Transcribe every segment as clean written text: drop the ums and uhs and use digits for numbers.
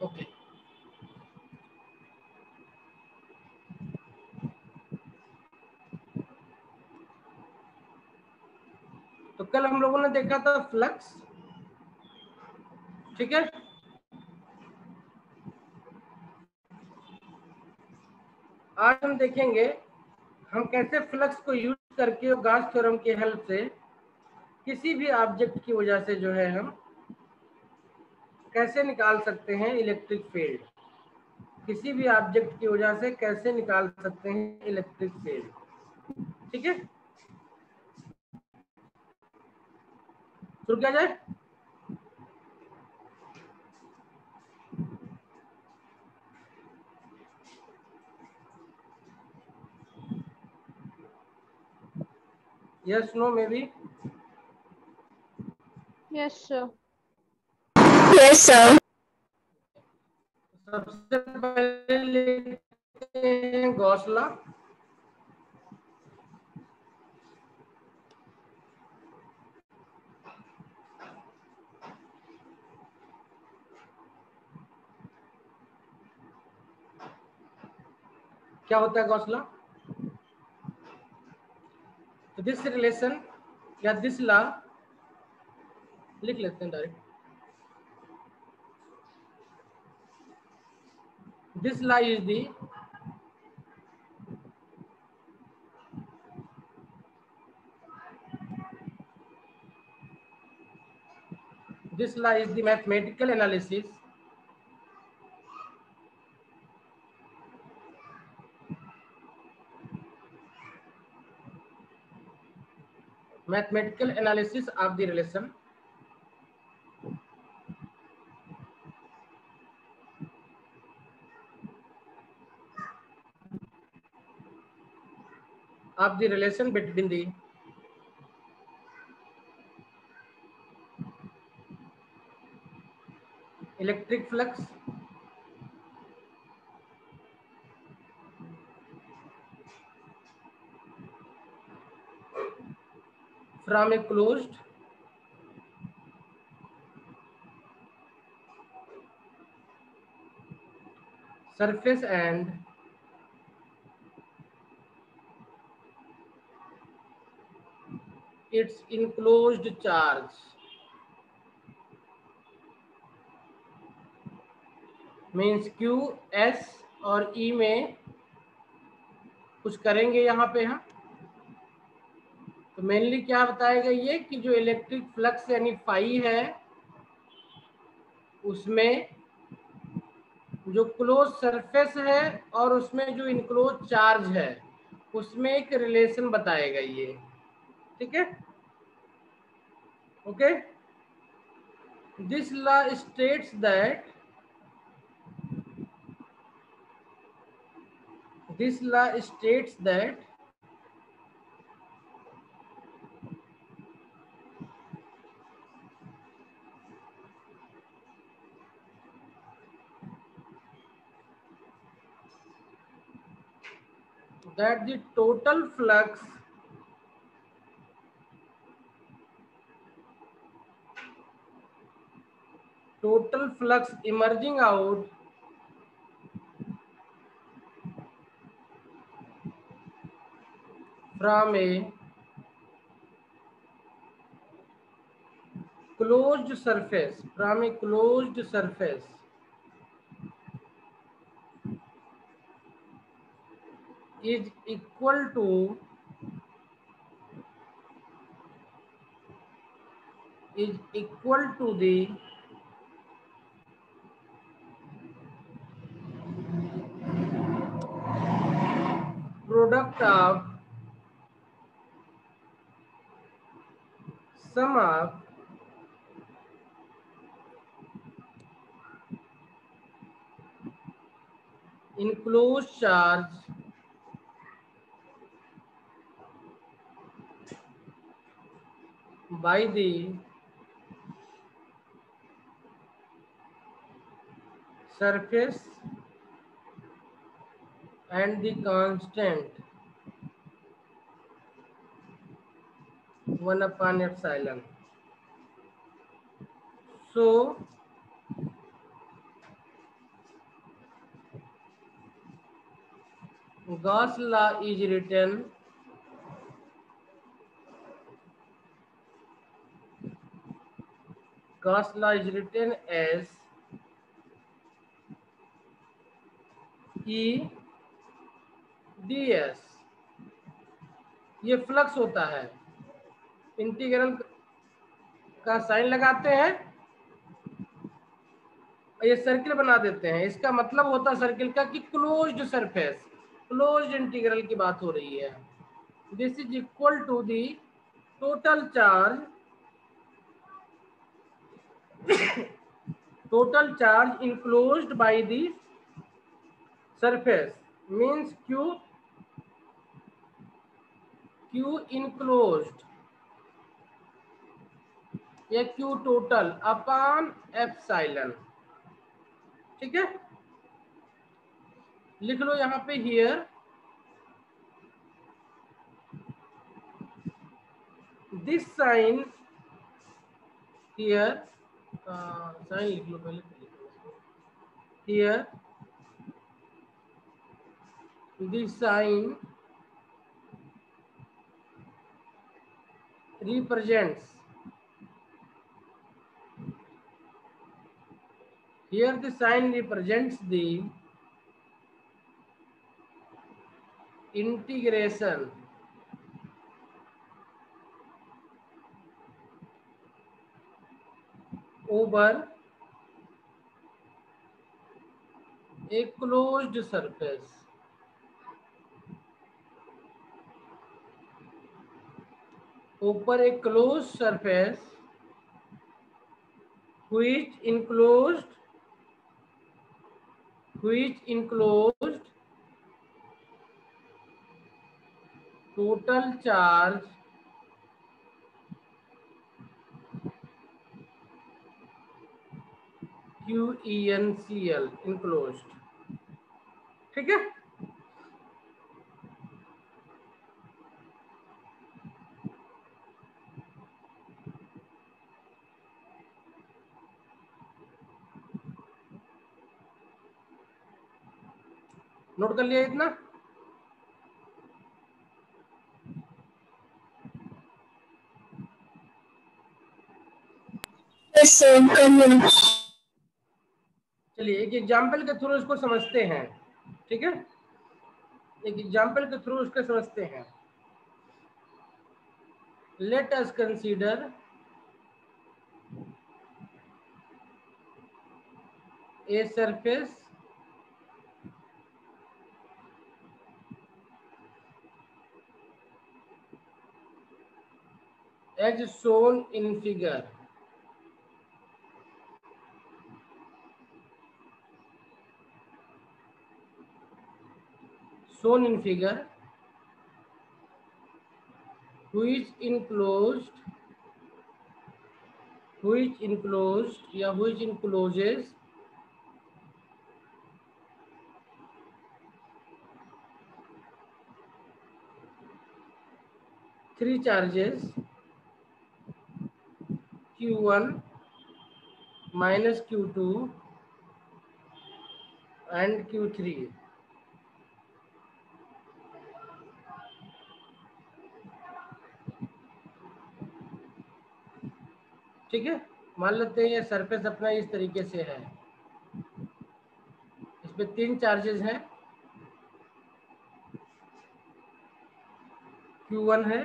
Okay, तो कल हम लोगों ने देखा था फ्लक्स, ठीक है। आज हम देखेंगे हम कैसे फ्लक्स को यूज करके और गॉस थ्योरम की हेल्प से किसी भी ऑब्जेक्ट की वजह से जो है हम कैसे निकाल सकते हैं इलेक्ट्रिक फील्ड, किसी भी ऑब्जेक्ट की वजह से कैसे निकाल सकते हैं इलेक्ट्रिक फील्ड, ठीक है। शुरू किया जाए। Yes no maybe. Yes, sir. Yes, sir. सबसे पहले लिखते हैं गॉस लॉ। क्या होता है गॉस लॉ? तो दिस रिलेशन या दिस लॉ लिख लेते हैं direct. This law is the this law is the mathematical analysis of the relation between the electric flux from a closed surface and its enclosed charge। Means Q S और ई में कुछ करेंगे यहाँ पे हम, तो मेनली क्या बताएगा ये कि जो इलेक्ट्रिक फ्लक्स यानी फाई है उसमें जो क्लोज सरफेस है और उसमें जो इनक्लोज चार्ज है उसमें एक रिलेशन बताएगा ये, ठीक है। Okay, this law states that the total flux emerging out from a closed surface is equal to the product of sum of enclosed charge by the surface and the constant 1/epsilon। So Gauss law is written as E ds। ये flux होता है, integral का sign लगाते हैं और ये circle बना देते हैं। इसका मतलब होता है सर्किल का कि क्लोज्ड सरफेस, क्लोज्ड इंटीग्रल की बात हो रही है। This is equal to the total charge enclosed by the surface, means Q enclosed या Q total अपॉन एप्सिलॉन। ठीक है, लिख लो यहाँ पे here this sign, here sign लिख लो पहले, here this sign represents, here the sign represents the integration over a closed surface, over a closed surface which enclosed total charge QENCL enclosed। ठीक है, नोट कर लिया इतना। Yes, sir. Come here. चलिए एक एग्जाम्पल के थ्रू इसको समझते हैं। ठीक है, एक एग्जाम्पल के थ्रू उसको समझते हैं। Let us consider a surface as shown in figure। shown in figure which encloses three charges Q1 minus Q2 and Q3। ठीक है, मान लेते हैं ये सरफेस अपना इस तरीके से है, इस पे तीन चार्जेस हैं, Q1 है,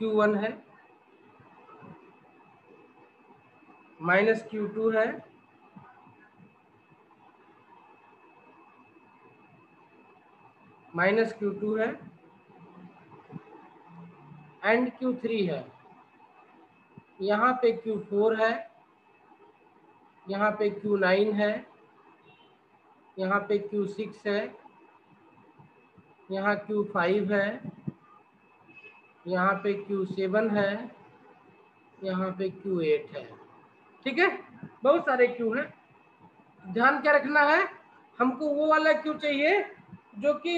Q1 है, माइनस Q2 है, माइनस Q2 है, एंड Q3 है। यहाँ पे Q4 है, यहाँ पे Q9 है, यहाँ पे Q6 है, यहाँ Q5 है, यहाँ पे Q7 है, यहाँ पे Q8 है। ठीक है, बहुत सारे Q हैं। ध्यान क्या रखना है, हमको वो वाला Q चाहिए जो कि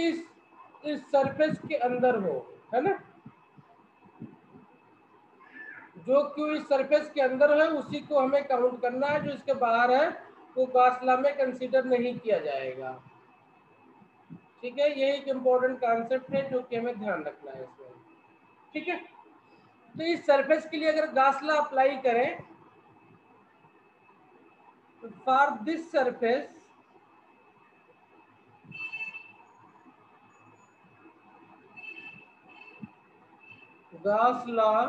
इस सरफेस के अंदर हो, है ना। जो क्यू इस सरफेस के अंदर है उसी को हमें काउंट करना है, जो इसके बाहर है वो गॉस लॉ में कंसीडर नहीं किया जाएगा। ठीक है, ये एक इम्पोर्टेंट कॉन्सेप्ट है जो कि हमें ध्यान रखना है इसमें। ठीक है, तो इस सरफेस के लिए अगर गॉस लॉ अप्लाई करें तो for this surface Gauss law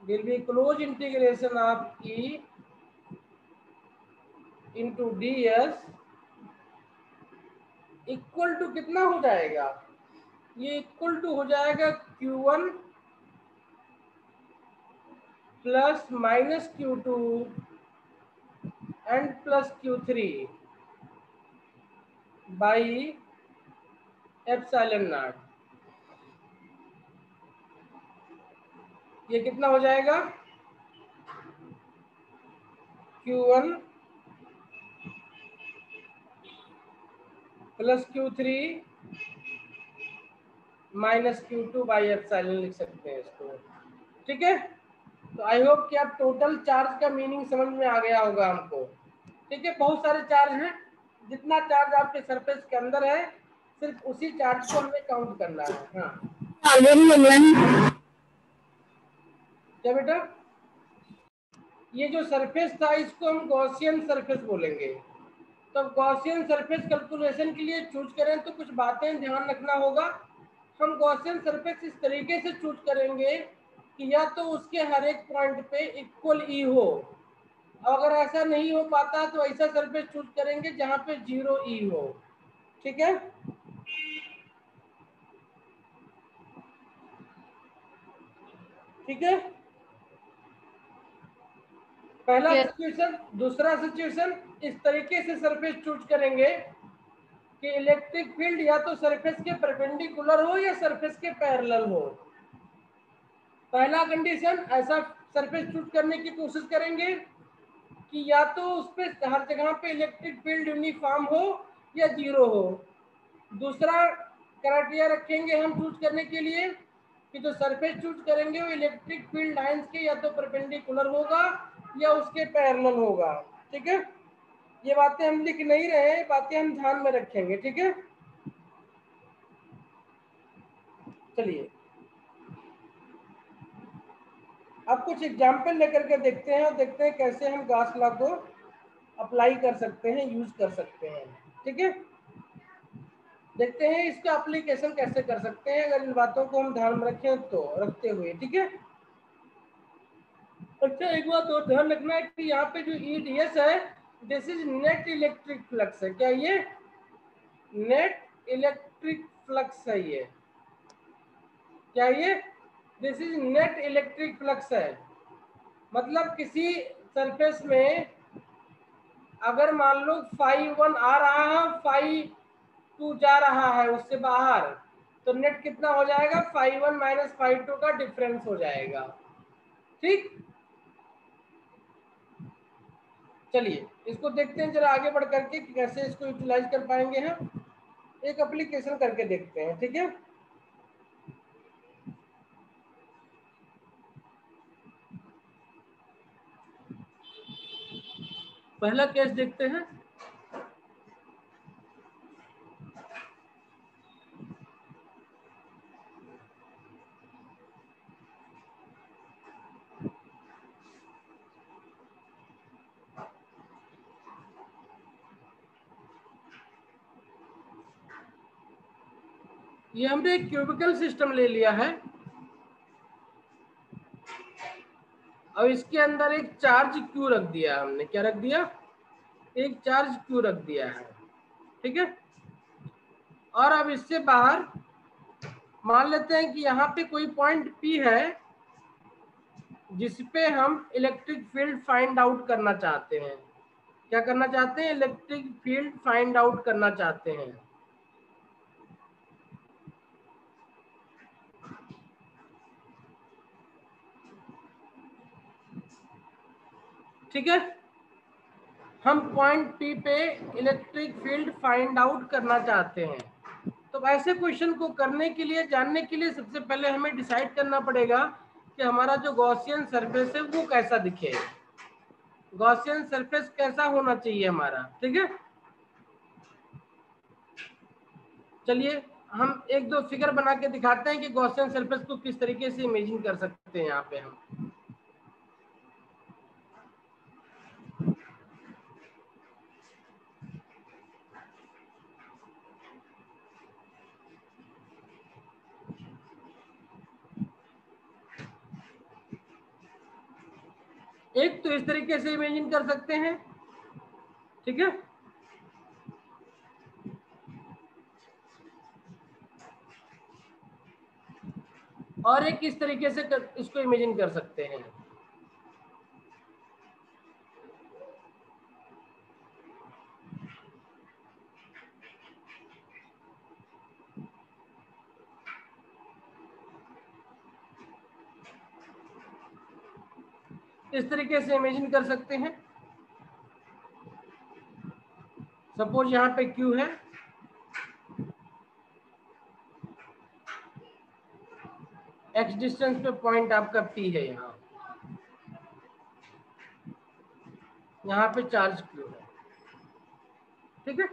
will be closed integration of E into ds equal to कितना हो जाएगा, ये इक्वल टू हो जाएगा Q1 plus minus Q2 and plus Q3 by epsilon naught. ये कितना हो जाएगा, Q1 plus Q3 minus Q2 by epsilon लिख सकते हैं इसको। ठीक है, तो आई होप कि आप टोटल चार्ज का मीनिंग समझ में आ गया होगा हमको। ठीक है, बहुत सारे चार्ज हैं, जितना चार्ज आपके सरफेस के अंदर है सिर्फ उसी चार्ज को हमें काउंट करना है। हाँ क्या बेटा, ये जो सरफेस था इसको हम गॉसियन सरफेस बोलेंगे। तो गॉसियन सरफेस कैलकुलेशन के लिए चूज करें तो कुछ बातें ध्यान रखना होगा। हम गॉसियन सरफेस इस तरीके से चूज करेंगे कि या तो उसके हर एक पॉइंट पे इक्वल ई हो, अगर ऐसा नहीं हो पाता तो ऐसा सरफेस चूज करेंगे जहां पे 0 ई हो। ठीक है, ठीक है, पहला सिचुएशन। दूसरा सिचुएशन, इस तरीके से सरफेस चूज करेंगे कि इलेक्ट्रिक फील्ड या तो सरफेस के परपेंडिकुलर हो या सरफेस के पैरेलल हो। पहला कंडीशन, ऐसा सरफेस चूज करने की कोशिश करेंगे कि या तो उस पे हर जगह पे इलेक्ट्रिक फील्ड यूनिफॉर्म हो या 0 हो। दूसरा क्राइटेरिया रखेंगे हम चूज करने के लिए कि जो सरफेस चूज करेंगे वो इलेक्ट्रिक फील्ड लाइंस के या तो परपेंडिकुलर होगा या उसके पैरेलल होगा। ठीक है, ये बातें हम लिख नहीं रहे, बातें हम ध्यान में रखेंगे। ठीक है, चलिए अब कुछ एग्जाम्पल लेकर के देखते हैं और देखते हैं कैसे हम गॉस लॉ को अप्लाई कर सकते हैं, यूज कर सकते हैं। ठीक है, देखते हैं इसका एप्लीकेशन कैसे कर सकते हैं अगर इन बातों को हम ध्यान में रखें तो, रखते हुए। ठीक है, अच्छा एक बात और ध्यान रखना है कि यहाँ पे जो EDS है this is net electric flux है। क्या ये नेट इलेक्ट्रिक फ्लक्स है? ये क्या ये this is net electric flux है। मतलब किसी सरफेस में अगर मान लो φ1 आ रहा है, φ2 जा रहा है उससे बाहर, तो नेट कितना हो जाएगा, φ1 माइनस φ2 का डिफरेंस हो जाएगा। ठीक, चलिए इसको देखते हैं जरा आगे बढ़ करके कि कैसे इसको यूटिलाइज कर पाएंगे हम। एक एप्लीकेशन करके देखते हैं। ठीक है, पहला केस देखते हैं। ये हमने एक क्यूबिकल सिस्टम ले लिया है और इसके अंदर एक चार्ज क्यू रख दिया हमने। क्या रख दिया, एक चार्ज क्यू रख दिया है। ठीक है, और अब इससे बाहर मान लेते हैं कि यहाँ पे कोई पॉइंट P है जिसपे हम इलेक्ट्रिक फील्ड फाइंड आउट करना चाहते हैं। क्या करना चाहते हैं, इलेक्ट्रिक फील्ड फाइंड आउट करना चाहते हैं। ठीक है, हम पॉइंट P पे इलेक्ट्रिक फील्ड फाइंड आउट करना चाहते हैं। तो ऐसे क्वेश्चन को करने के लिए, जानने के लिए सबसे पहले हमें डिसाइड करना पड़ेगा कि हमारा जो गॉसियन सरफेस है वो कैसा दिखे, गॉसियन सरफेस कैसा होना चाहिए हमारा। ठीक है, चलिए हम एक दो फिगर बना के दिखाते हैं कि गॉसियन सरफेस को किस तरीके से इमेजिन कर सकते हैं यहाँ पे हम। एक तो इस तरीके से इमेजिन कर सकते हैं, ठीक है, और एक इस तरीके से इसको इमेजिन कर सकते हैं। इस तरीके से इमेजिन कर सकते हैं। सपोज यहाँ पे Q है, x डिस्टेंस पे पॉइंट आपका P है, यहाँ पे चार्ज Q है। ठीक है,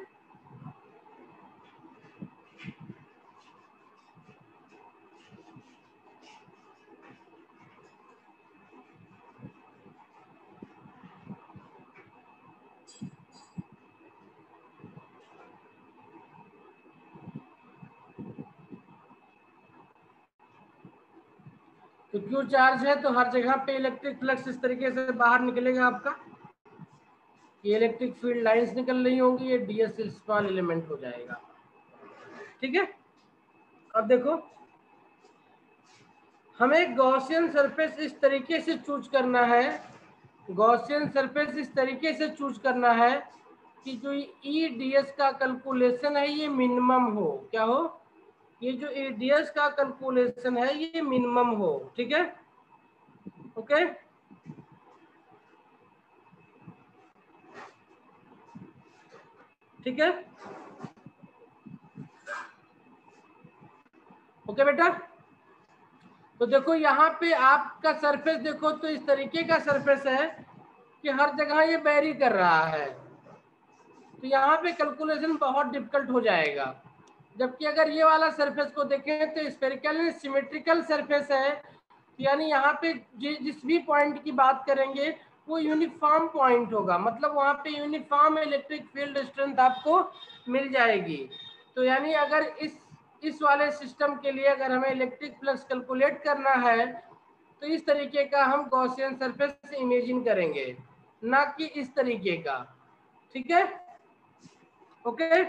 तो Q चार्ज है तो हर जगह पे इलेक्ट्रिक फ्लक्स इस तरीके से बाहर निकलेगा आपका, ये इलेक्ट्रिक फील्ड लाइंस निकल रही होंगी, ये ds स्मॉल एलिमेंट हो जाएगा। ठीक है, अब देखो हमें गॉसियन सरफेस इस तरीके से चूज करना है, गॉसियन सरफेस इस तरीके से चूज करना है कि जो ई ds का कैलकुलेशन है ये मिनिमम हो। क्या हो, ये जो ई ds का कैलकुलेशन है ये मिनिमम हो। ठीक है, ओके, ठीक है, ओके बेटा। तो देखो यहाँ पे आपका सरफेस देखो तो इस तरीके का सरफेस है कि हर जगह ये वेरी कर रहा है, तो यहाँ पे कैलकुलेशन बहुत डिफिकल्ट हो जाएगा। जबकि अगर ये वाला सरफेस को देखें तो स्फेरिकल सिमेट्रिकल सरफेस है, यानी यहाँ पे जिस भी पॉइंट की बात करेंगे वो यूनिफॉर्म पॉइंट होगा, मतलब वहाँ पे यूनिफॉर्म इलेक्ट्रिक फील्ड स्ट्रेंथ आपको मिल जाएगी। तो यानी अगर इस वाले सिस्टम के लिए अगर हमें इलेक्ट्रिक फ्लक्स कैलकुलेट करना है तो इस तरीके का हम गॉसियन सरफेस इमेजिन करेंगे, ना कि इस तरीके का। ठीक है, ओके।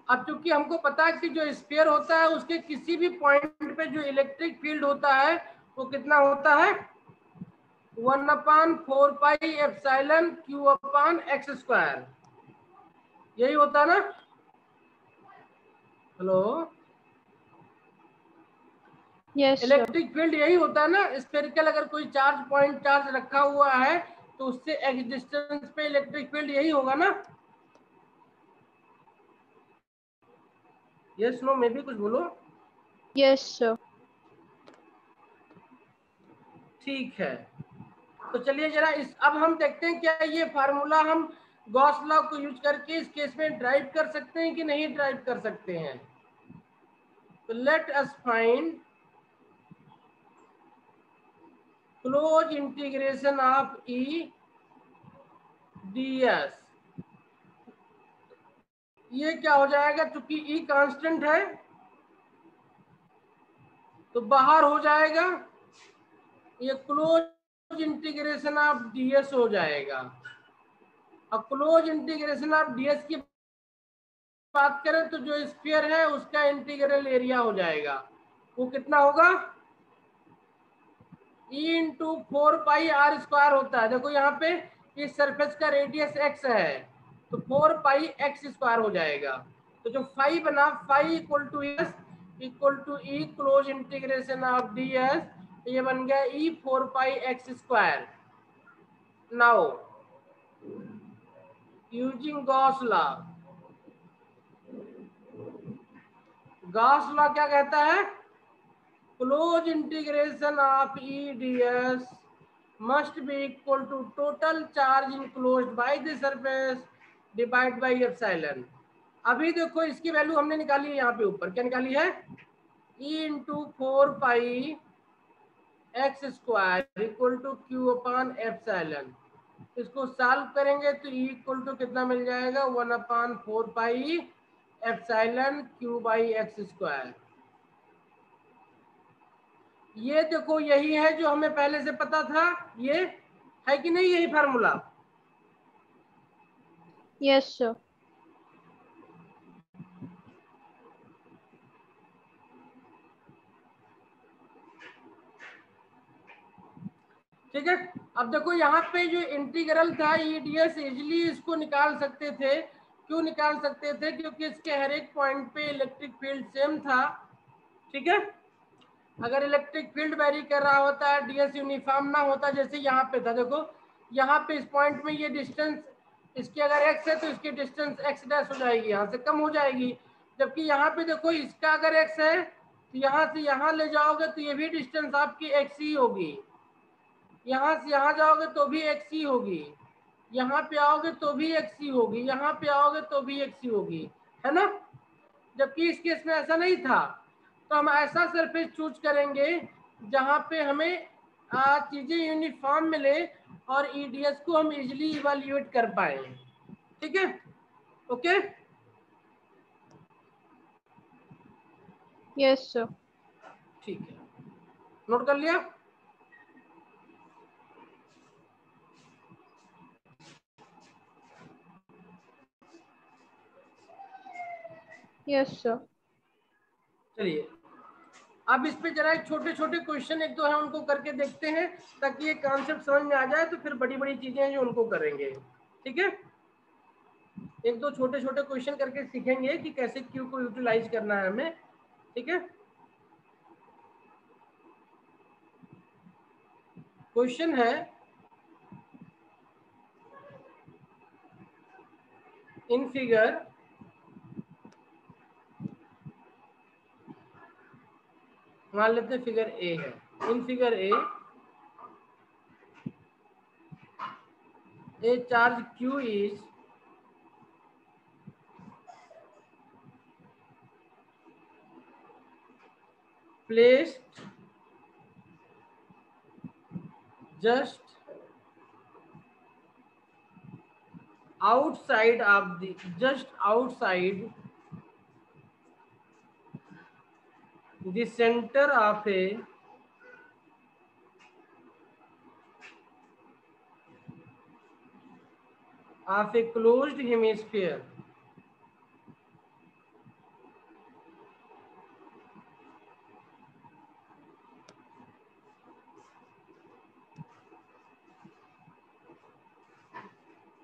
अब चूंकि हमको पता है कि जो स्फीयर होता है उसके किसी भी पॉइंट पे जो इलेक्ट्रिक फील्ड होता है वो कितना होता है, 1/4πε/Q/x², यही होता ना। Hello, Yes, sir. Electric field यही होता है ना। स्फेरिकल अगर कोई चार्ज पॉइंट चार्ज रखा हुआ है तो उससे x डिस्टेंस पे इलेक्ट्रिक फील्ड यही होगा ना। यस नो में भी कुछ बोलो। Yes, sir. ठीक है, तो चलिए जरा अब हम देखते हैं क्या ये फार्मूला हम गॉस लॉ को यूज करके इस केस में ड्राइव कर सकते हैं कि नहीं ड्राइव कर सकते हैं। तो let us find close integration of E ds। ये क्या हो जाएगा, चूंकि ई कांस्टेंट है तो बाहर हो जाएगा, ये क्लोज इंटीग्रेशन ऑफ ds हो जाएगा। अब क्लोज इंटीग्रेशन ऑफ ds की बात करें तो जो स्फीयर है उसका इंटीग्रल एरिया हो जाएगा, वो कितना होगा, E इंटू 4πr² होता है। देखो यहाँ पे इस सरफेस का रेडियस x है तो 4πx² हो जाएगा। तो जो फाई बना, phi equal to S equal to E close integration of ds, ये बन गया E 4πx²। Now using Gauss law, Gauss law क्या कहता है, closed integration of EDS must be equal to total charge enclosed by the surface divided by epsilon। अभी देखो इसकी value हमने निकाली है यहाँ पे ऊपर, क्या निकाली है, E into 4 pi x square equal to Q upon epsilon. इसको सॉल्व करेंगे तो E इक्वल टू कितना मिल जाएगा, 1/4 pi epsilon Q by x square. ये देखो यही है जो हमें पहले से पता था, ये है कि नहीं यही फार्मूला। Yes, sir. ठीक है, अब देखो यहाँ पे जो इंटीग्रल था ईडीएस इजिली इसको निकाल सकते थे। क्यों निकाल सकते थे, क्योंकि इसके हर एक पॉइंट पे इलेक्ट्रिक फील्ड सेम था। ठीक है, अगर इलेक्ट्रिक फील्ड वेरी कर रहा होता, डीएस यूनिफॉर्म ना होता, जैसे यहाँ पे था, देखो यहाँ पे इस पॉइंट में ये डिस्टेंस इसकी अगर एक्स है तो इसकी डिस्टेंस एक्स डैश हो जाएगी, यहाँ से कम हो जाएगी। जबकि यहाँ पे देखो इसका अगर एक्स है तो यहाँ से यहाँ ले जाओगे तो ये भी डिस्टेंस आपकी एक्स ही होगी, यहाँ से यहाँ जाओगे तो भी एक्स ही होगी, यहाँ पे आओगे तो भी एक्स ही होगी, यहाँ पे आओगे तो भी एक्स ही होगी, है ना। जबकि इस केस में ऐसा नहीं था, तो हम ऐसा सरफेस चूज करेंगे जहाँ पे हमें चीजें यूनिफॉर्म मिले और ईडीएस को हम इजिली इवेल्युएट कर पाए। ठीक है, ओके। Yes, sir. ठीक है, नोट कर लिया। Yes, sir. चलिए अब इस पे जरा छोटे छोटे क्वेश्चन एक दो है उनको करके देखते हैं, ताकि ये कॉन्सेप्ट समझ में आ जाए, तो फिर बड़ी बड़ी चीजें हैं जो उनको करेंगे। ठीक है, एक दो छोटे छोटे क्वेश्चन करके सीखेंगे कि कैसे क्यू को यूटिलाइज करना है हमें। ठीक है, क्वेश्चन है इन फिगर मान लेते हैं फिगर ए है। In figure A charge Q is placed just outside the center of a closed hemisphere,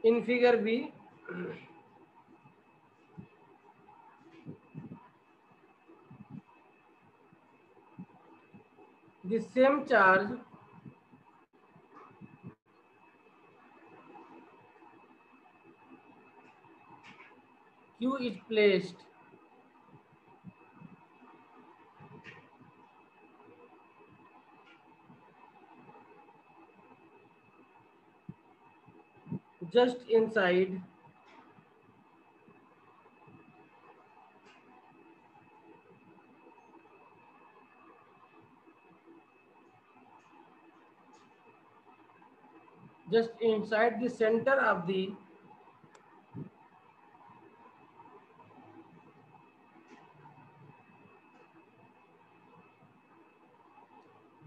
in figure B the same charge Q is placed just inside the center of the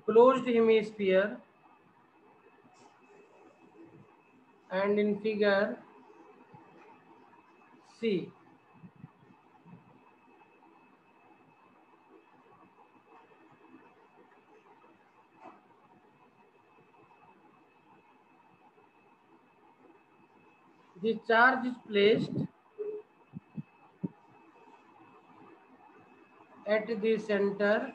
closed hemisphere, and in figure C the charge is placed at the center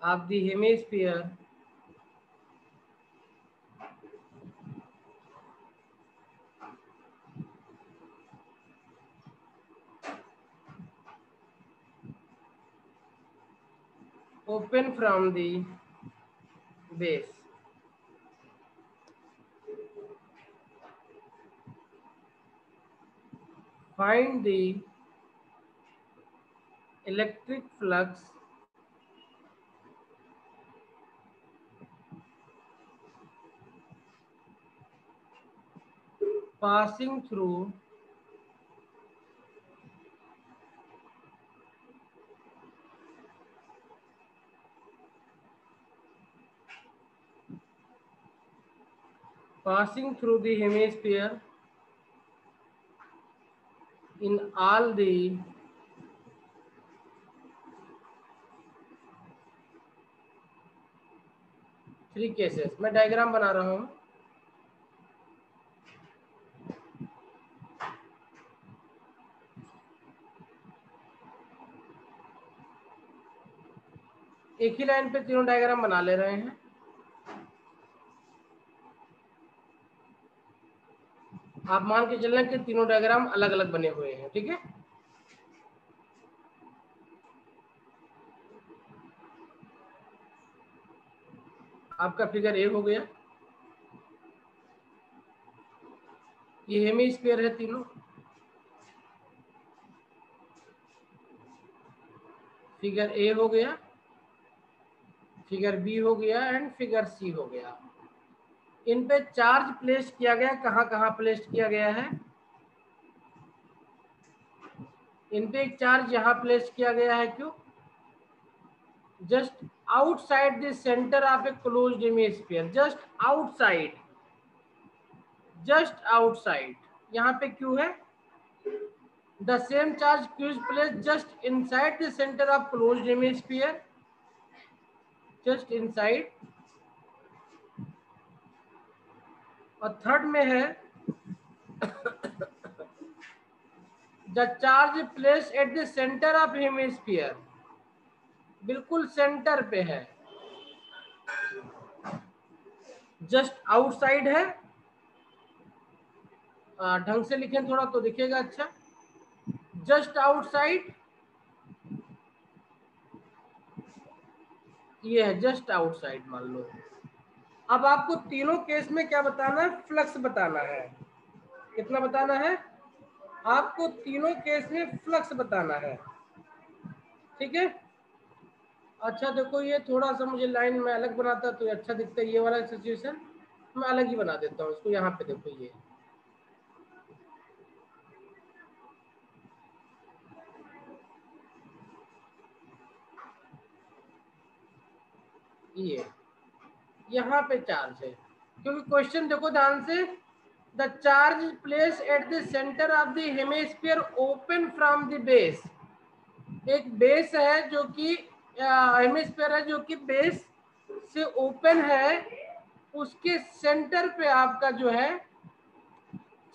of the hemisphere open from the base. Find the electric flux passing through the hemisphere in all the three cases. मैं diagram बना रहा हूं। एक ही line पे तीनों diagram बना ले रहे हैं। आप मान के चलना कि तीनों डायग्राम अलग अलग बने हुए हैं, ठीक है। आपका फिगर ए हो गया। ये हेमिस्फीयर है तीनों। फिगर ए हो गया, फिगर बी हो गया एंड फिगर सी हो गया। इन पे चार्ज प्लेस किया गया। कहां कहां प्लेस किया गया है? इन पे एक चार्ज यहां प्लेस किया गया है। क्यों? Just outside the centre of a closed hemisphere, just outside, just outside. यहाँ पे क्यू है। The same charge Q is place just inside the centre of closed hemisphere, just inside. और थर्ड में है the charge place at the centre of hemisphere, बिल्कुल centre पे है, just outside है। ढंग से लिखें थोड़ा तो दिखेगा अच्छा। जस्ट आउटसाइड, ये है जस्ट आउटसाइड मान लो। अब आपको तीनों केस में क्या बताना है? फ्लक्स बताना है। कितना बताना है? आपको तीनों केस में फ्लक्स बताना है, ठीक है। अच्छा देखो, ये थोड़ा सा मुझे लाइन में अलग बनाता तो अच्छा दिखता है। ये वाला सिचुएशन मैं अलग ही बना देता हूँ इसको। यहाँ पे देखो, ये यहाँ पे चार्ज है, क्योंकि क्वेश्चन देखो ध्यान से। The charge place at the centre of the hemisphere open from the base. एक बेस है जो कि हेमिस्फीयर है जो कि बेस से ओपन है, उसके सेंटर पे आपका जो है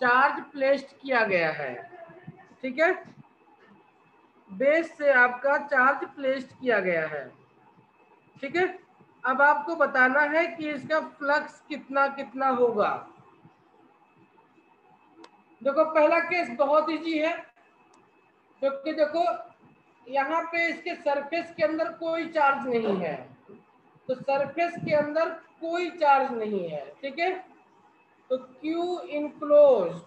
चार्ज प्लेस्ड किया गया है, ठीक है। बेस से आपका चार्ज प्लेस्ड किया गया है, ठीक है। अब आपको बताना है कि इसका फ्लक्स कितना कितना होगा। देखो पहला केस बहुत इजी है, क्योंकि देखो यहाँ पे इसके सरफेस के अंदर कोई चार्ज नहीं है, तो सरफेस के अंदर कोई चार्ज नहीं है, ठीक है। तो Q इनक्लोज्ड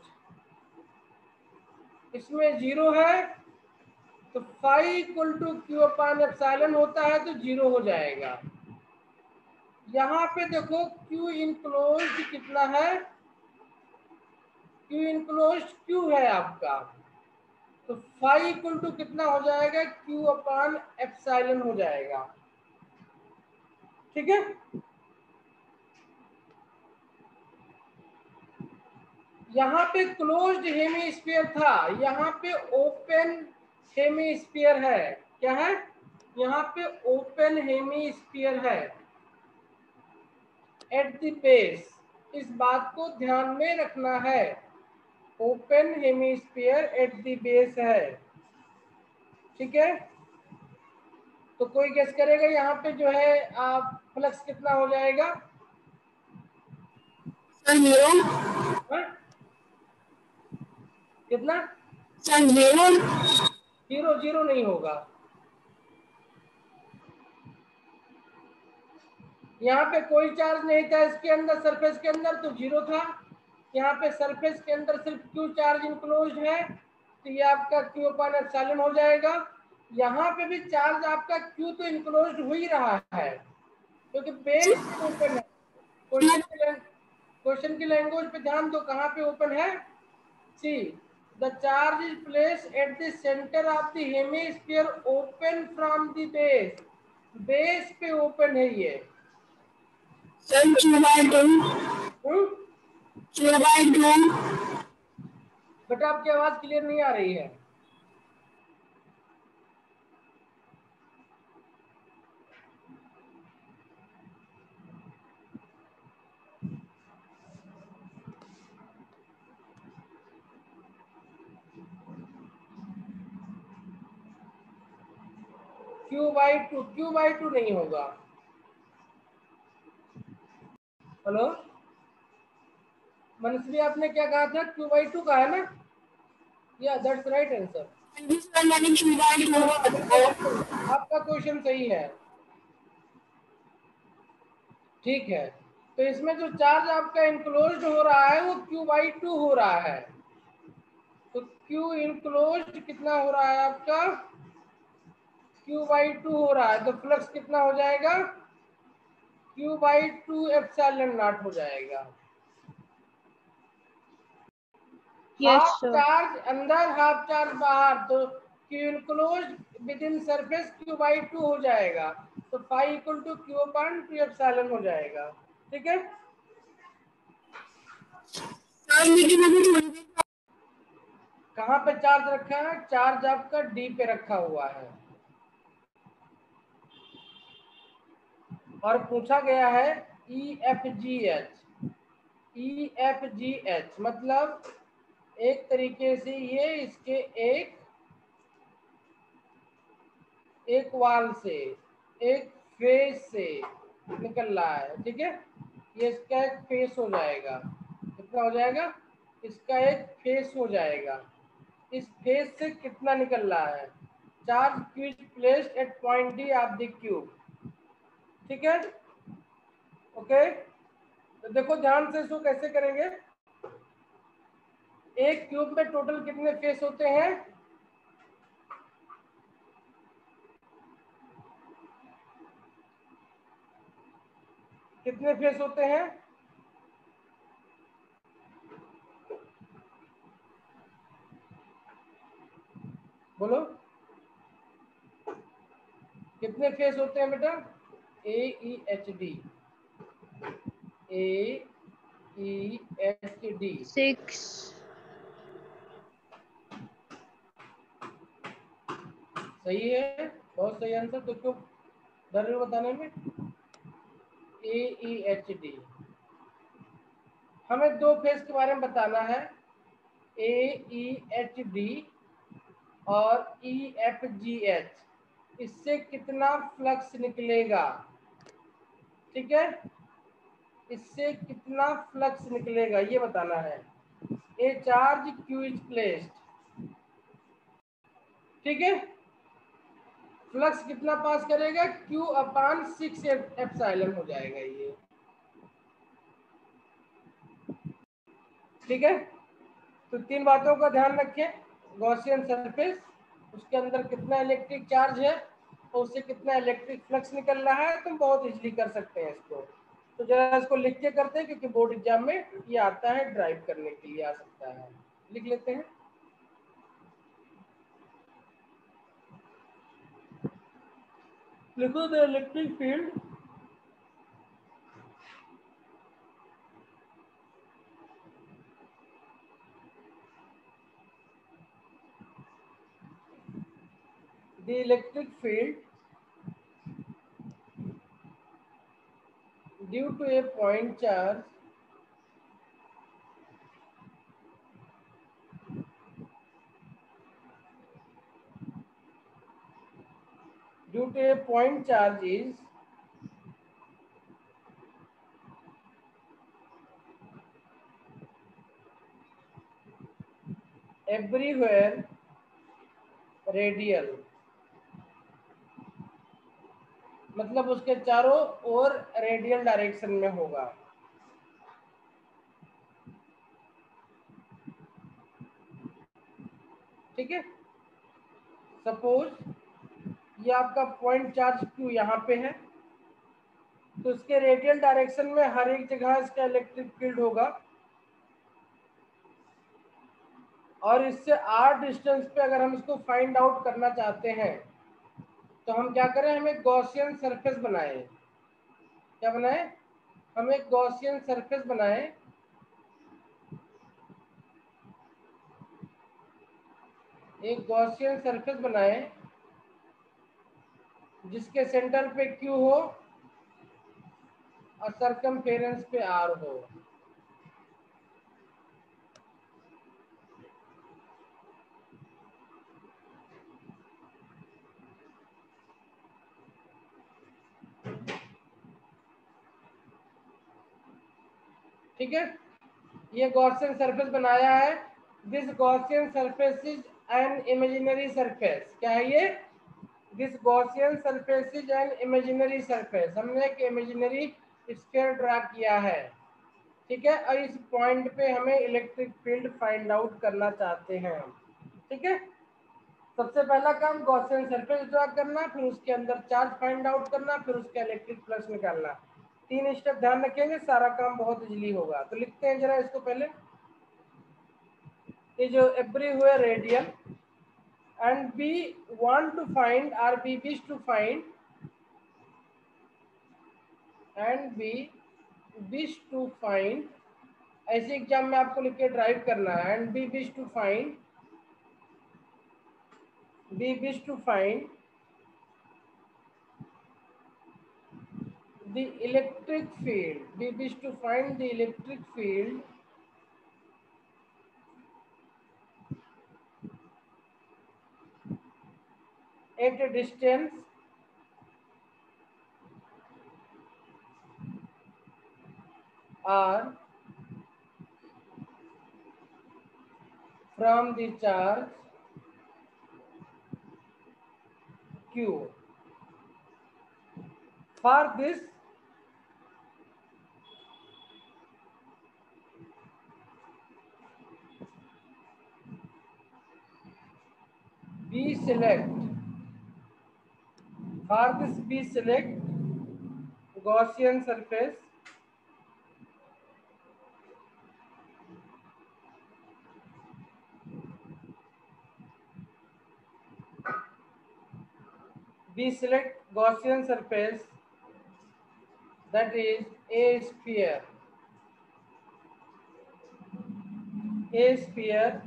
इसमें जीरो है, तो phi equal to Q upon epsilon होता है, तो जीरो हो जाएगा। यहाँ पे देखो Q इनक्लोज्ड कितना है? Q इनक्लोज्ड Q है आपका, तो फाई इक्वल टू कितना हो जाएगा? Q अपान एप्सिलॉन हो जाएगा, ठीक है। यहाँ पे क्लोज्ड हेमिस्फीयर था, यहाँ पे ओपन हेमिस्फीयर है। क्या है? यहाँ पे ओपन हेमिस्फीयर है एट द बेस। इस बात को ध्यान में रखना है, open hemisphere at the base है, ठीक है। तो कोई गेस करेगा यहाँ पे जो है आप फ्लक्स कितना हो जाएगा? हाँ? कितना? जीरो। जीरो नहीं होगा, यहाँ पे कोई चार्ज नहीं था इसके अंदर, सरफेस के अंदर, तो जीरो था। यहाँ पे सरफेस के अंदर सिर्फ क्यू चार्ज इनक्लोज है, तो ये आपका क्यू अपन एप्सिलॉन हो जाएगा। यहाँ पे भी चार्ज आपका क्यू तो इनक्लोज हो ही रहा है क्योंकि बेस ओपन है। क्वेश्चन की लैंग्वेज पे ध्यान दो, कहाँ पे ओपन है। See the charge is placed at the centre of the hemisphere open from the base. Base पे ओपन है ये। बेटा आपकी आवाज क्लियर नहीं आ रही है। Q/2 नहीं होगा। हेलो मनस्वी, आपने क्या कहा था? Q/2 का है ना? या दैट्स राइट आंसर। आपका क्वेश्चन सही है, ठीक है। तो इसमें जो चार्ज आपका इनक्लोज्ड हो रहा है वो Q/2 हो रहा है। तो Q इनक्लोज्ड कितना हो रहा है आपका? Q/2 हो रहा है, तो फ्लक्स कितना हो जाएगा? Q/2 एप्सिलॉन नॉट हो जाएगा। Yes, half sir. चार्ज अंदर, हाफ चार्ज बाहर, तो Q enclosed with in surface Q/2 हो जाएगा। तो phi equal to Q/2 epsilon हो जाएगा, ठीक है। कहाँ पे चार्ज रखा है? चार्ज आपका डी पे रखा हुआ है और पूछा गया है EFGH। EFGH मतलब एक तरीके से ये इसके एक वाल से, एक फेस से निकल रहा है, ठीक है। ये इसका एक फेस हो जाएगा। कितना हो जाएगा? इसका एक फेस हो जाएगा। इस फेस से कितना निकल रहा है? Charge Q is placed at point D of the cube, ठीक है। ओके, तो देखो ध्यान से इसको कैसे करेंगे। एक क्यूब में टोटल कितने फेस होते हैं? कितने फेस होते हैं? बोलो, कितने फेस होते हैं बेटा? AEHD, AEHD 6. सही है, बहुत सही आंसर। तो क्यों डर रहे हो बताने में? AEHD हमें दो फेस के बारे में बताना है, AEHD और EFGH। इससे कितना फ्लक्स निकलेगा, ठीक है। इससे कितना फ्लक्स निकलेगा ये बताना है। ए चार्ज Q इज प्लेस्ड, ठीक है। फ्लक्स कितना पास करेगा? Q/6 एप्सिलॉन हो जाएगा ये, ठीक है। तो तीन बातों का ध्यान रखें। गॉसियन सरफेस, उसके अंदर कितना इलेक्ट्रिक चार्ज है और उससे कितना इलेक्ट्रिक फ्लक्स निकल रहा है, तुम बहुत इजीली कर सकते हैं इसको। तो जरा इसको लिख के करते हैं क्योंकि बोर्ड एग्जाम में ये आता है, ड्राइव करने के लिए आ सकता है। लिख लेते हैं। लिखो the electric field electric field due to a point charge is everywhere radial, मतलब उसके चारों ओर रेडियल डायरेक्शन में होगा। ठीक है, सपोज ये आपका पॉइंट चार्ज Q यहाँ पे है, तो इसके रेडियल डायरेक्शन में हर एक जगह इसका इलेक्ट्रिक फील्ड होगा, और इससे r डिस्टेंस पे अगर हम इसको फाइंड आउट करना चाहते हैं तो हम क्या करें, हम एक गॉसियन सरफेस बनाए। क्या बनाए, हम एक गॉसियन सरफेस बनाए, एक गॉसियन सरफेस बनाए जिसके सेंटर पे Q हो और सरकमफेरेंस पे R हो। ठीक है, ये गॉसियन सरफेस बनाया है। This Gaussian surface is an imaginary surface. क्या है ये, this Gaussian surface is an imaginary surface. हमने एक इमेजिनरी स्फीयर ड्रा किया है। ठीक है, और इस पॉइंट पे हमें इलेक्ट्रिक फील्ड फाइंड आउट करना चाहते हैं हम। ठीक है, सबसे पहला काम गॉसियन सरफेस ड्रा करना, फिर उसके अंदर चार्ज फाइंड आउट करना, फिर उसका इलेक्ट्रिक फ्लक्स निकालना। 3 स्टेप ध्यान रखेंगे, सारा काम बहुत इजीली होगा। तो लिखते हैं जरा इसको पहले, ये जो everywhere radial and we want to find, or we wish to find, and we wish to find, ऐसे एग्जाम में आपको लिख के ड्राइव करना है। And we wish to find, we wish to find the electric field, we wish to find the electric field at a distance r from the charge Q. For this, we select, for this we select Gaussian surface that is a sphere, a sphere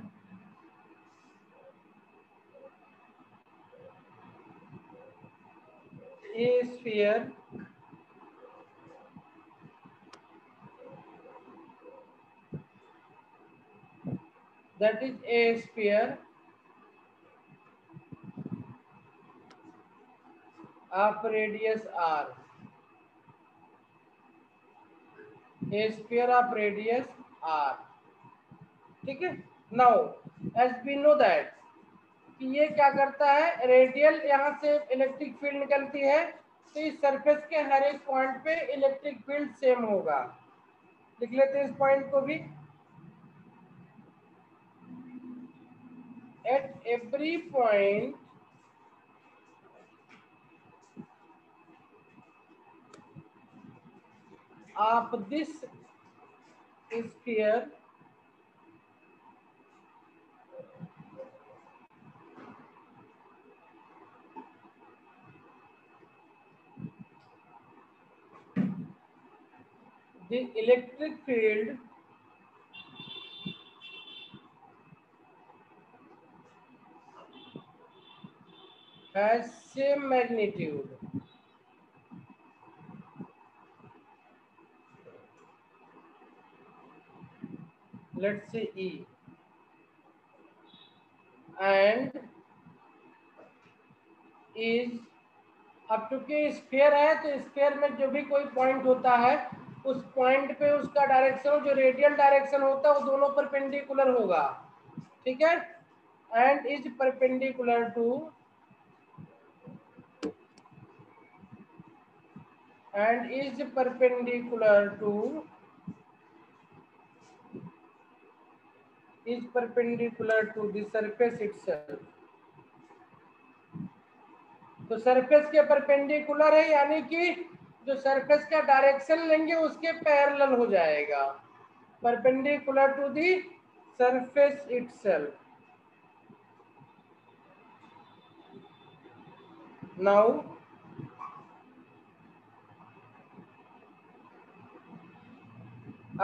a sphere that is a sphere of radius r, a sphere of radius r. ठीक है, now as we know that कि ये क्या करता है, radial यहाँ से electric field निकलती है, तो इस सरफेस के हर एक पॉइंट पे इलेक्ट्रिक फील्ड सेम होगा। लिख लेते हैं इस पॉइंट को भी, at every point of this sphere the electric field has same magnitude. Let's say E, and is, अब चूंकि स्फीयर है तो स्फीयर में जो भी कोई पॉइंट होता है उस पॉइंट पे उसका डायरेक्शन, जो रेडियल डायरेक्शन होता है वो दोनों परपेंडिकुलर होगा। ठीक है, and is perpendicular to and is perpendicular to the surface itself। तो सरफेस के परपेंडिकुलर है, यानी कि जो सरफेस का डायरेक्शन लेंगे उसके पैरेलल हो जाएगा, perpendicular to the surface itself. Now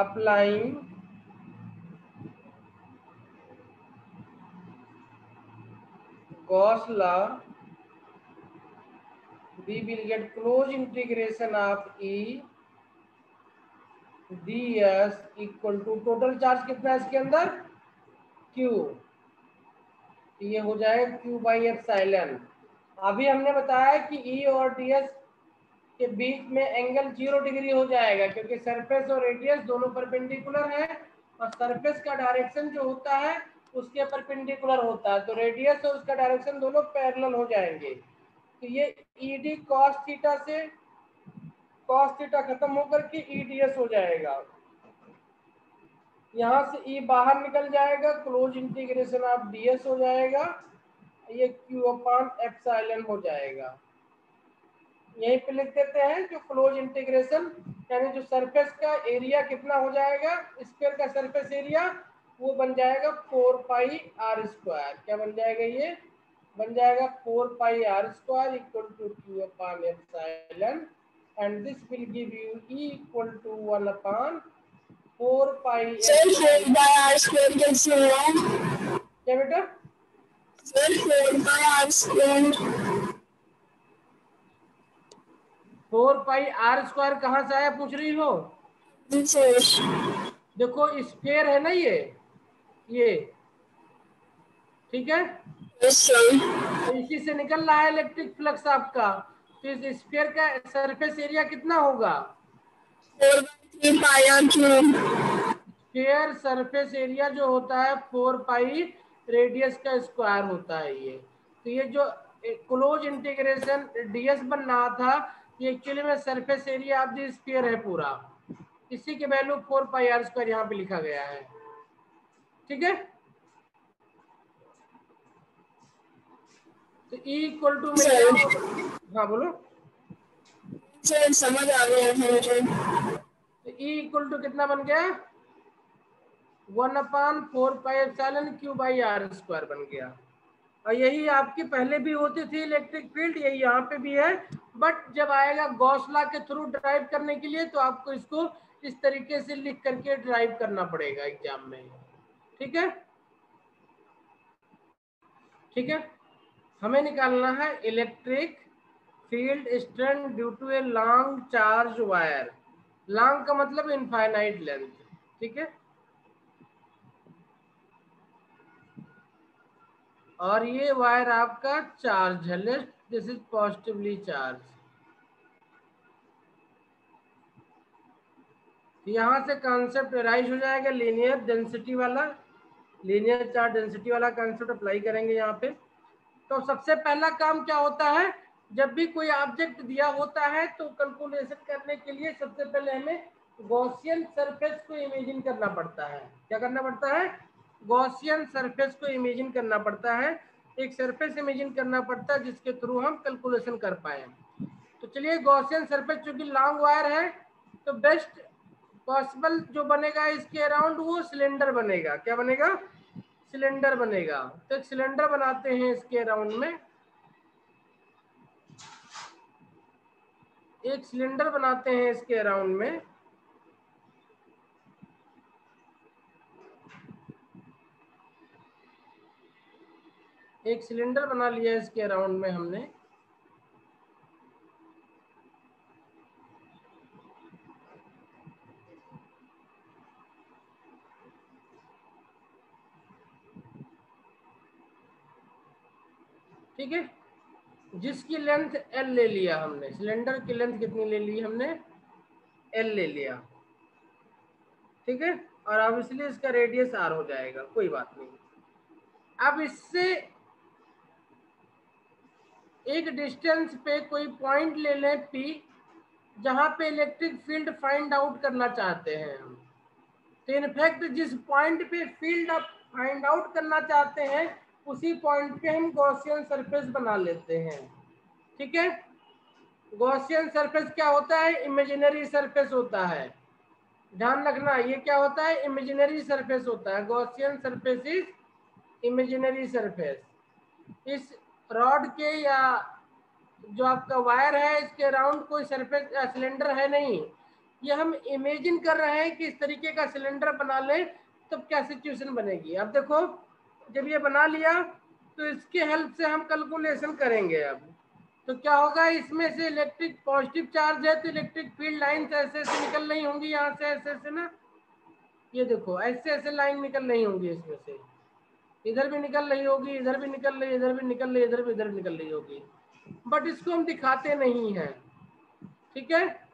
applying Gauss law, we will get close integration of E ds equal to total charge कितना है इसके अंदर Q, ये हो जाएगा Q बाई एप्सिलॉन। अभी हमने बताया कि E और ds के बीच में एंगल 0 डिग्री हो जाएगा, क्योंकि सरफेस और रेडियस दोनों परपेंडिकुलर है और सरफेस का डायरेक्शन जो होता है उसके परपेंडिकुलर होता है, तो रेडियस और उसका डायरेक्शन दोनों पैरेलल हो जाएंगे। तो ये ed cos थीटा से cos थीटा खत्म होकर के eds हो जाएगा, यहाँ से E बाहर निकल जाएगा, क्लोज इंटीग्रेशन ऑफ ds हो जाएगा, ये Q अपॉन एप्सिलॉन हो जाएगा। यहीं पे लिख देते हैं जो क्लोज इंटीग्रेशन, यानी जो सरफेस का एरिया कितना हो जाएगा, स्फीयर का सरफेस एरिया वो बन जाएगा 4 पाई आर स्क्वायर। क्या बन जाएगा, ये बन जाएगा 4 pi r square equal to Q upon epsilon, and this will give you E equal to 1 upon 4 pi epsilon. R square कैसे हुआ? क्या बेटा, 4 by r square 4 pi r square कहाँ से आया पूछ रही हो? देखो स्फीयर है ना ये ठीक है, तो इसी से निकल रहा है इलेक्ट्रिक फ्लक्स आपका, तो इस स्फीयर का सरफेस एरिया कितना होगा? 4/3 pi r cube. Sphere surface area जो होता है 4 पाई रेडियस का स्क्वायर होता है ये। तो ये जो क्लोज इंटीग्रेशन ds बन रहा था, ये एक्चुअली में surface area of the sphere है पूरा, इसी के वैल्यू 4 पाई आर स्क्वायर यहाँ पे लिखा गया है। ठीक है, तो E इक्वल टू में क्या होगा? हाँ बोलो। सर समझ आ गया है मुझे। तो E इक्वल टू कितना बन गया? 1 upon 4 pi epsilon Q by R square बन गया। और यही आपकी पहले भी होती थी इलेक्ट्रिक फील्ड, यही यहाँ पे भी है, बट जब आएगा गॉस लॉ के थ्रू ड्राइव करने के लिए तो आपको इसको इस तरीके से लिख करके ड्राइव करना पड़ेगा एग्जाम में। ठीक है, ठीक है, हमें निकालना है electric field strength due to a long charge wire. Long का मतलब इनफाइनाइट लेंथ। ठीक है, और ये वायर आपका चार्ज है, let this is positively charge. यहाँ से कॉन्सेप्ट राइज हो जाएगा लीनियर डेंसिटी वाला, लीनियर चार्ज डेंसिटी वाला कॉन्सेप्ट अप्लाई करेंगे यहाँ पे। तो सबसे पहला काम क्या होता है, जब भी कोई ऑब्जेक्ट दिया होता है तो कैलकुलेशन करने के लिए सबसे पहले हमें गॉसियन सरफेस को इमेजिन करना पड़ता है। क्या करना पड़ता है? गॉसियन सरफेस को इमेजिन करना पड़ता है, एक सरफेस इमेजिन करना पड़ता है जिसके थ्रू हम कैलकुलेशन कर पाए। तो चलिए, गॉसियन सरफेस चूंकि लॉन्ग वायर है तो बेस्ट पॉसिबल जो बनेगा इसके अराउंड वो सिलेंडर बनेगा। क्या बनेगा? सिलेंडर बनेगा। तो एक सिलेंडर बनाते हैं इसके अराउंड में, एक सिलेंडर बनाते हैं इसके अराउंड में। एक सिलेंडर बना लिया इसके अराउंड में हमने। ठीक है, जिसकी लेंथ L ले लिया हमने, सिलेंडर की लेंथ कितनी ले ली हमने? L ले लिया। ठीक है, और अब इसलिए इसका रेडियस R हो जाएगा, कोई बात नहीं। अब इससे एक डिस्टेंस पे कोई पॉइंट ले लें P, जहां पे इलेक्ट्रिक फील्ड फाइंड आउट करना चाहते हैं हम। तो इनफैक्ट जिस पॉइंट पे फील्ड आप फाइंड आउट करना चाहते हैं उसी पॉइंट पे हम गॉसियन सरफेस बना लेते हैं। ठीक है, गॉसियन सरफेस क्या होता है? इमेजिनरी सरफेस होता है। ध्यान रखना, ये क्या होता है? इमेजिनरी सरफेस होता है। Gaussian surface is imaginary surface. इस रॉड के या जो आपका वायर है इसके अराउंड कोई सरफेस सिलेंडर है नहीं। ये हम इमेजिन कर रहे हैं कि इस तरीके का सिलेंडर बना लें तब क्या सिचुएशन बनेगी। अब देखो, जब ये बना लिया तो इसके हेल्प से हम कैलकुलेशन करेंगे। अब तो क्या होगा, इसमें से इलेक्ट्रिक पॉजिटिव चार्ज है तो इलेक्ट्रिक फील्ड लाइन ऐसे ऐसे निकल रही होंगी, यहाँ से ऐसे ऐसे ना, ये देखो ऐसे ऐसे लाइन निकल रही होंगी, इसमें से इधर भी निकल रही होगी, इधर भी निकल रही, इधर भी निकल रही, इधर भी इधर निकल रही होगी, बट इसको हम दिखाते नहीं हैं। ठीक है,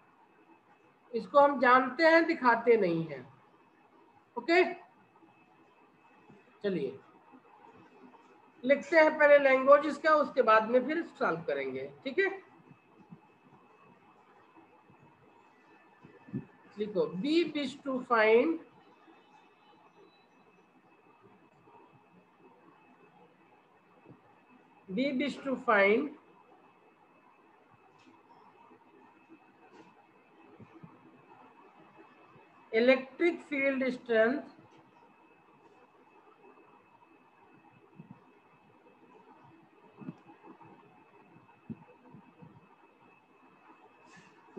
इसको हम जानते हैं, दिखाते नहीं हैं। ओके, चलिए लिखते हैं पहले लैंग्वेज इसका, उसके बाद में फिर सॉल्व करेंगे। ठीक है, लिखो we wish to find electric field strength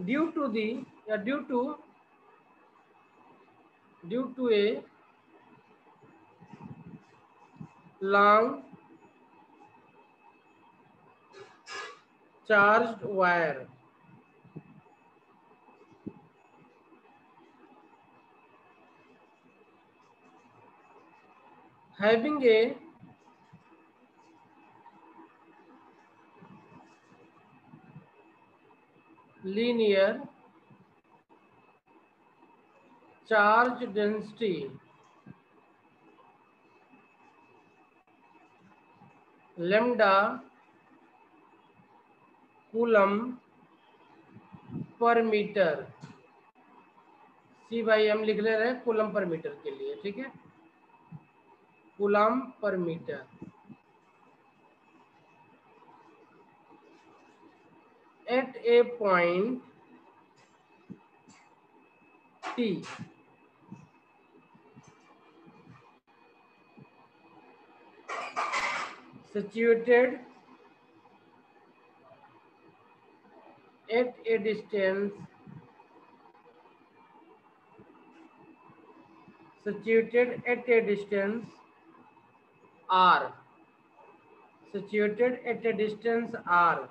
due to a long charged wire having a linear charge density lambda coulomb पर मीटर। सी बाई एम लिख ले रहे हैं कूलम पर मीटर के लिए। ठीक है, coulomb per metre at a point T situated at a distance r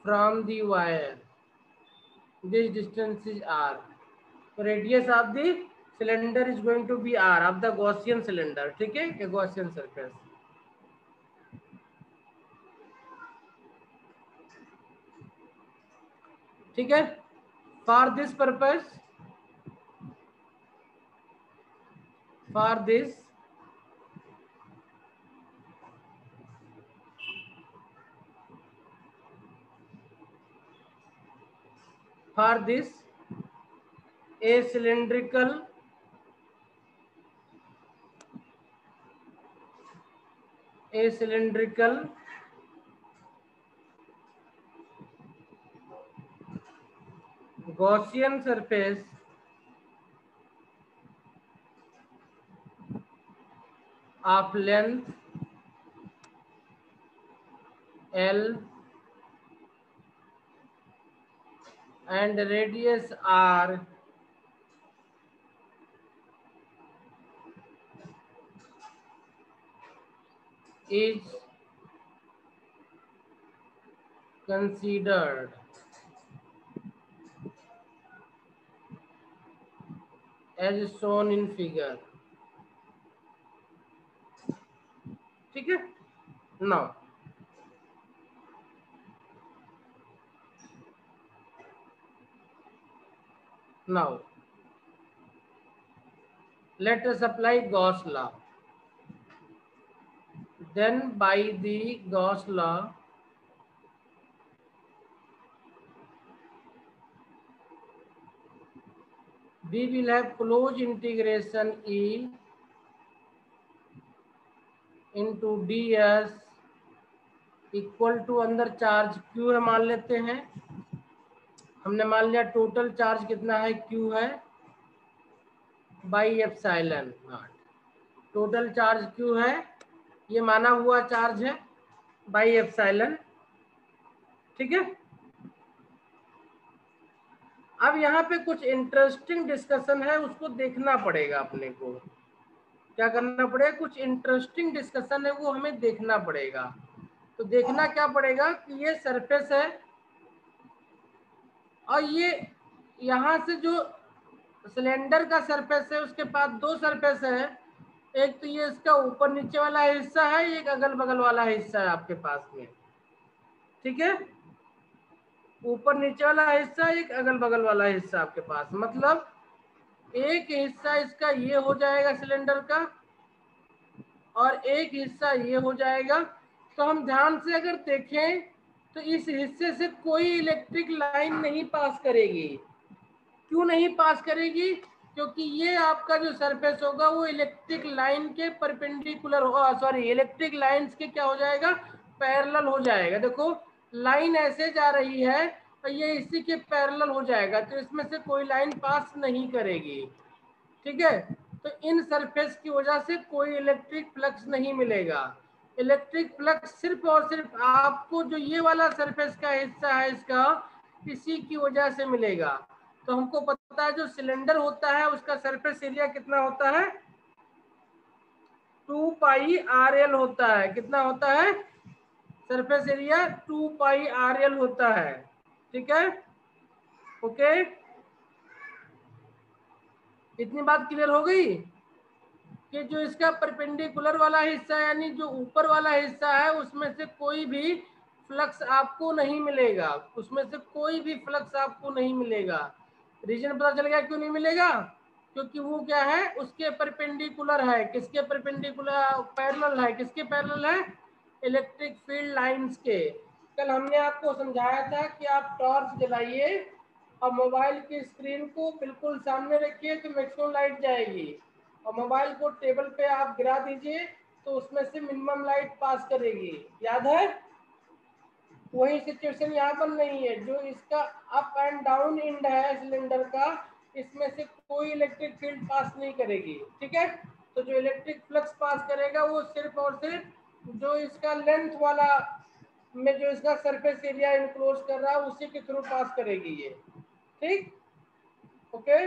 from the wire. This distance is r. So radius of the cylinder is going to be r of the Gaussian cylinder. ठीक है, a Gaussian surface. ठीक है, for this purpose, a cylindrical Gaussian surface of length L and radius R is considered as shown in figure. ठीक है, now let us apply Gauss law. then by the Gauss law we will have closed integration E into ds equal to अंदर charge Q है मान लेते हैं, हमने मान लिया टोटल चार्ज कितना है Q है by epsilon not, total charge Q है, ये माना हुआ चार्ज है बाई एप्सिलॉन, ठीक है। अब यहाँ पे कुछ इंटरेस्टिंग डिस्कशन है, उसको देखना पड़ेगा अपने को, क्या करना पड़ेगा, कुछ इंटरेस्टिंग डिस्कशन है वो हमें देखना पड़ेगा। तो देखना क्या पड़ेगा कि ये सरफेस है और ये यहाँ से जो सिलेंडर का सरफेस है उसके पास दो सरफेस है, एक तो ये इसका ऊपर नीचे वाला हिस्सा है, एक अगल बगल वाला हिस्सा है आपके पास में, ठीक है, ऊपर नीचे वाला हिस्सा एक अगल बगल वाला हिस्सा आपके पास, मतलब एक हिस्सा इसका ये हो जाएगा सिलेंडर का और एक हिस्सा ये हो जाएगा। तो हम ध्यान से अगर देखें तो इस हिस्से से कोई इलेक्ट्रिक लाइन नहीं पास करेगी। क्यों नहीं पास करेगी? क्योंकि ये आपका जो सरफेस होगा वो इलेक्ट्रिक लाइन के परपेंडिकुलर होगा, सॉरी इलेक्ट्रिक लाइंस के क्या हो जाएगा, पैरेलल हो जाएगा। देखो लाइन ऐसे जा रही है और ये इसी के पैरेलल हो जाएगा, तो इसमें से कोई लाइन पास नहीं करेगी, ठीक है। तो इन सरफेस की वजह से कोई इलेक्ट्रिक फ्लक्स नहीं मिलेगा। इलेक्ट्रिक फ्लक्स सिर्फ और सिर्फ आपको जो ये वाला सरफेस का हिस्सा है इसका, इसी की वजह से मिलेगा। तो हमको पता है जो सिलेंडर होता है उसका सरफेस एरिया कितना होता है, 2 पाई आर एल होता है। कितना होता है सरफेस एरिया? 2 पाई आर एल होता है, ठीक है, ओके। इतनी बात क्लियर हो गई कि जो इसका परपेंडिकुलर वाला हिस्सा यानी जो ऊपर वाला हिस्सा है उसमें से कोई भी फ्लक्स आपको नहीं मिलेगा, उसमें से कोई भी फ्लक्स आपको नहीं मिलेगा। रीजन पता चल गया क्यों नहीं मिलेगा? क्योंकि वो क्या है, उसके परपेंडिकुलर है। किसके परपेंडिकुलर? पैरेलल है। किसके पैरेलल है? इलेक्ट्रिक फील्ड लाइंस के। कल हमने आपको समझाया था कि आप टॉर्च जलाइए और मोबाइल की स्क्रीन को बिल्कुल सामने रखिए तो मैक्सिमम लाइट जाएगी, और मोबाइल को टेबल पे आप गिरा दीजिए तो उसमें से मिनिमम लाइट पास करेगी, याद है? वही सिचुएशन यहाँ पर नहीं है। जो इसका अप एंड डाउन एंड है सिलेंडर का, इसमें से कोई इलेक्ट्रिक फील्ड पास नहीं करेगी, ठीक है। तो जो इलेक्ट्रिक फ्लक्स पास करेगा वो सिर्फ और सिर्फ जो इसका लेंथ वाला में जो इसका सरफेस एरिया इनक्लोज कर रहा है उसी के थ्रू पास करेगी ये, ठीक, ओके।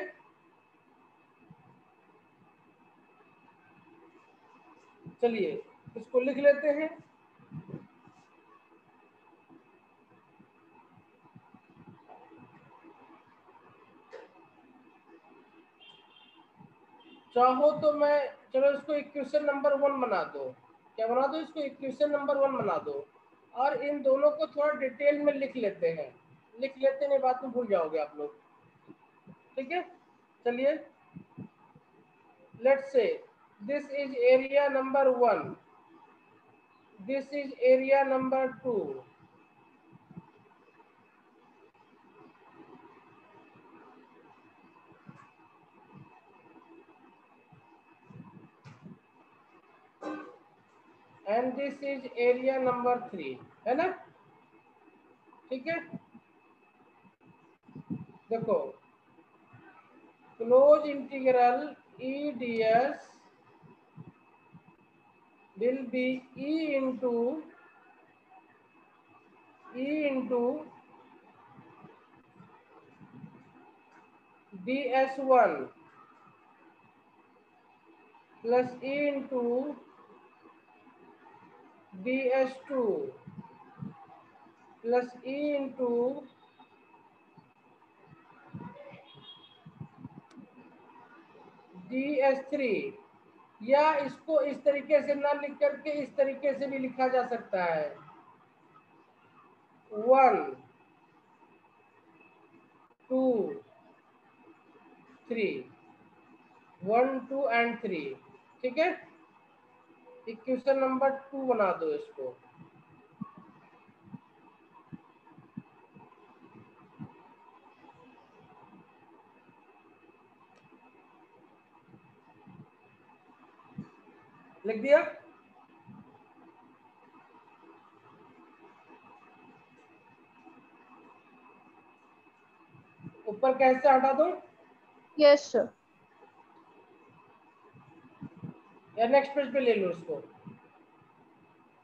चलिए इसको लिख लेते हैं। चाहो तो मैं, चलो इसको इक्वेशन नंबर 1 बना दो। क्या बना दो? इसको इक्वेशन नंबर 1 बना दो और इन दोनों को थोड़ा डिटेल में लिख लेते हैं। लिख लेते हैं, बात में भूल जाओगे आप लोग, ठीक है। चलिए let's say this is area number 1, this is area number 2, and this is area number 3, है ना, ठीक है। देखो close integral E ds will be E into ds1 plus E into ds2 plus E into ds3, या इसको इस तरीके से ना लिख करके इस तरीके से भी लिखा जा सकता है, 1 2 3, 1 2 and 3, ठीक है। इक्वेशन नंबर 2 बना दो इसको। लिख दिया? ऊपर कैसे हटा दूं? Yes sir. या नेक्स्ट पेज पे ले लो इसको?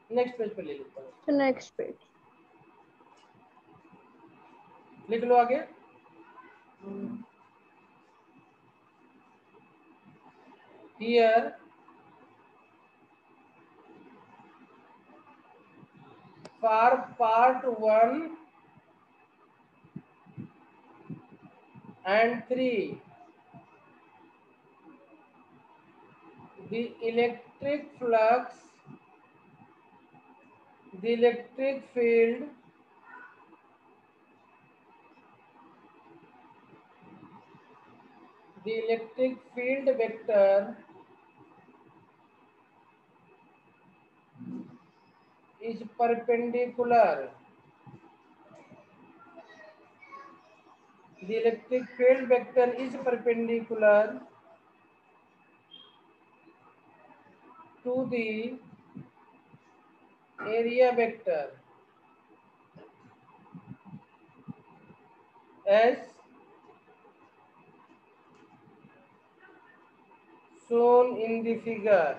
नेक्स्ट पेज पे ले लेता हूँ। Next page. लिख लो आगे। Here for part 1 and 3, the electric flux, the electric field, the electric field vector is perpendicular. The electric field vector is perpendicular to the area vector as shown in the figure.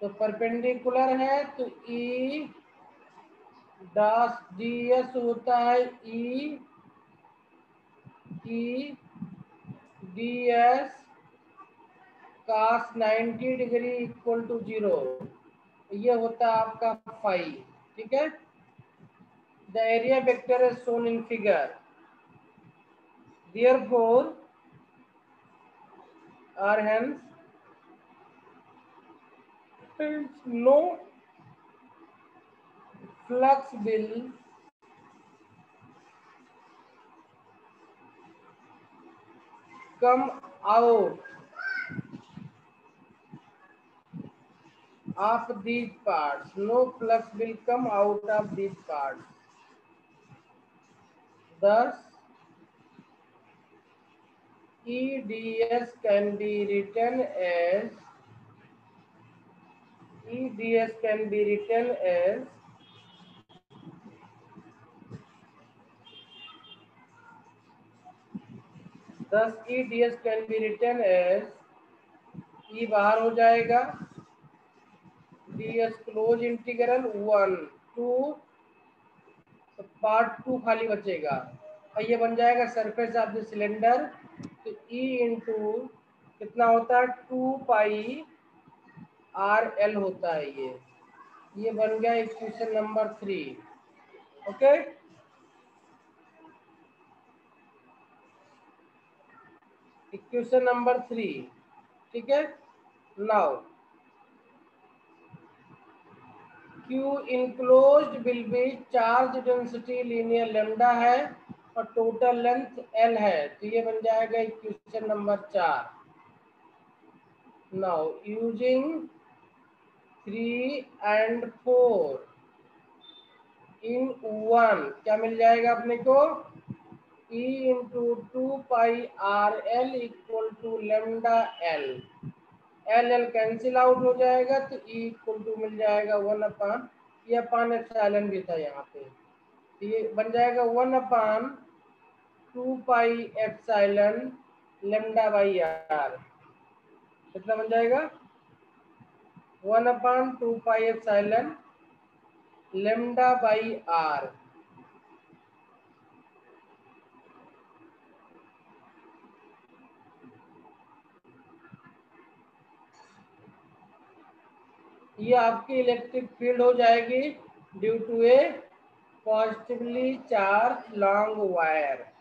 तो perpendicular है तो E dash ds होता है E ds cos 90 degree equal to 0। ये होता है आपका phi. ठीक है। The area vector is shown in figure, therefore or hence no flux will come out of these parts. No flux will come out of these parts. Thus, EDS can be written as E बाहर हो जाएगा, ds close integral 1 to part 2 खाली बचेगा और ये बन जाएगा surface of the cylinder. तो E इंटू कितना होता है 2 पाई RL होता है। ये बन गया equation number 3। Okay. Equation number 3। ठीक है। Now Q enclosed will be charge density linear lambda है और टोटल लेंथ L है। तो ये बन जाएगा equation number 4। Now using 3 and 4 in 1 क्या मिल जाएगा अपने को? E into 2 pi RL equal to lambda L। L cancel out हो जाएगा तो E इक्वल टू मिल जाएगा 1/, ये अपान एप्सिलॉन भी था यहाँ पे, तो ये बन जाएगा 1/2 pi epsilon lambda by R. कितना बन जाएगा? 1/2 pi epsilon lambda by R. ये आपकी इलेक्ट्रिक फील्ड हो जाएगी due to a positively charge long wire.